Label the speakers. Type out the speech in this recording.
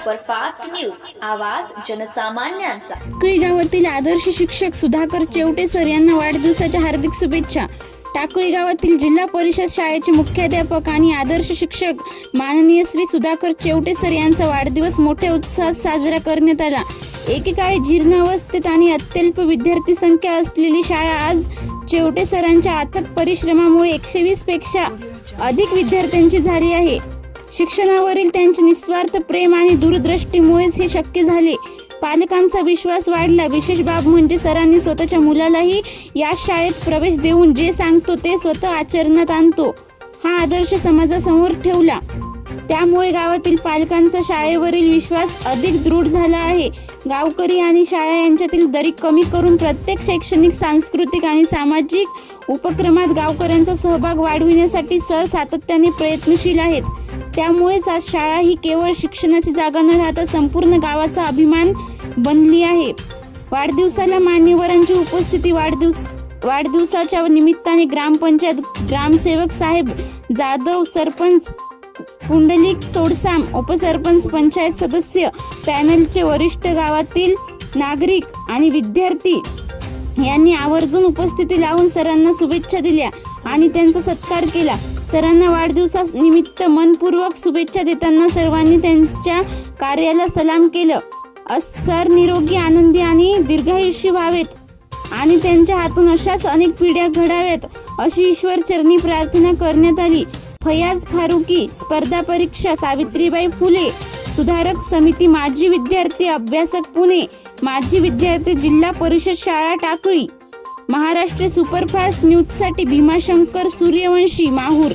Speaker 1: Superfast news, आवाज जनसामान्यांचा।
Speaker 2: टाकळी गावातील आदर्श शिक्षक सुधाकर चेवटे सर यांना वाढदिवसाच्या हार्दिक शुभेच्छा। टाकळी गावातील जिल्हा परिषद शाळेचे मुख्याध्यापक आणि आदर्श शिक्षक माननीय श्री सुधाकर चेवटे सर यांचा वाढदिवस मोठ्या उत्साहात साजरा करण्यात आला। एकेकाळी जीर्ण अवस्थेत आणि अत्यल्प विद्यार्थी संख्या असलेली शाळा आज चेवटे सरांच्या अथक परिश्रमामुळे 120 पेक्षा अधिक विद्यार्थ्यांची झाली आहे। शिक्षणावरील त्यांचे निस्वार्थ प्रेम आणि दूरदृष्टीमुळेच हे शक्य झाले। पालकांचा विश्वास वाढला। विशेष बाब म्हणजे सरांनी स्वतःच्या मुलालाही या शाळेत प्रवेश देऊन जे सांगतो ते स्वतः आचरणात आणतो हा आदर्श समाजासमोर ठेवला। त्यामुळे गावातील पालकांचा शाळेवरील विश्वास अधिक दृढ झाला आहे। गावकरी आणि शाळा यांच्यातील दरी कमी करून प्रत्येक शैक्षणिक, सांस्कृतिक आणि सामाजिक उपक्रमात गावकऱ्यांचा सहभाग वाढविण्यासाठी सर सातत्याने प्रयत्नशील आहेत। त्यामुळेच आज शाळा ही केवळ शिक्षणाची जागा न राहता संपूर्ण गावाचा अभिमान बनली आहे। वाढदिवसाला मान्यवरांची उपस्थिती। वाढदिवसाच्या निमित्ताने ग्रामपंचायत ग्रामसेवक साहेब जाधव, सरपंच पुंडलिक तोडसाम, उपसरपंच, पंचायत सदस्य, पॅनलचे वरिष्ठ, गावातील नागरिक आणि विद्यार्थी यांनी आवर्जून उपस्थिती लावून सरांना शुभेच्छा दिल्या आणि त्यांचा सत्कार केला। सरांना वाढदिवसानिमित्त मनपूर्वक शुभेच्छा देताना सर्वांनी त्यांच्या कार्याला सलाम केलं। सर निरोगी, आनंदी आणि दीर्घायुष्य व्हावेत आणि त्यांच्या हातून अशाच अनेक पिढ्या घडाव्यात अशी ईश्वर चरणी प्रार्थना करण्यात आली। फयाज फारुकी, स्पर्धा परीक्षा, सावित्रीबाई फुले सुधारक समिती, माजी विद्यार्थी अभ्यासक पुणे, माजी विद्यार्थी जिल्हा परिषद शाळा टाकळी। महाराष्ट्र सुपरफास्ट न्यूजसाठी भीमाशंकर सूर्यवंशी, माहूर।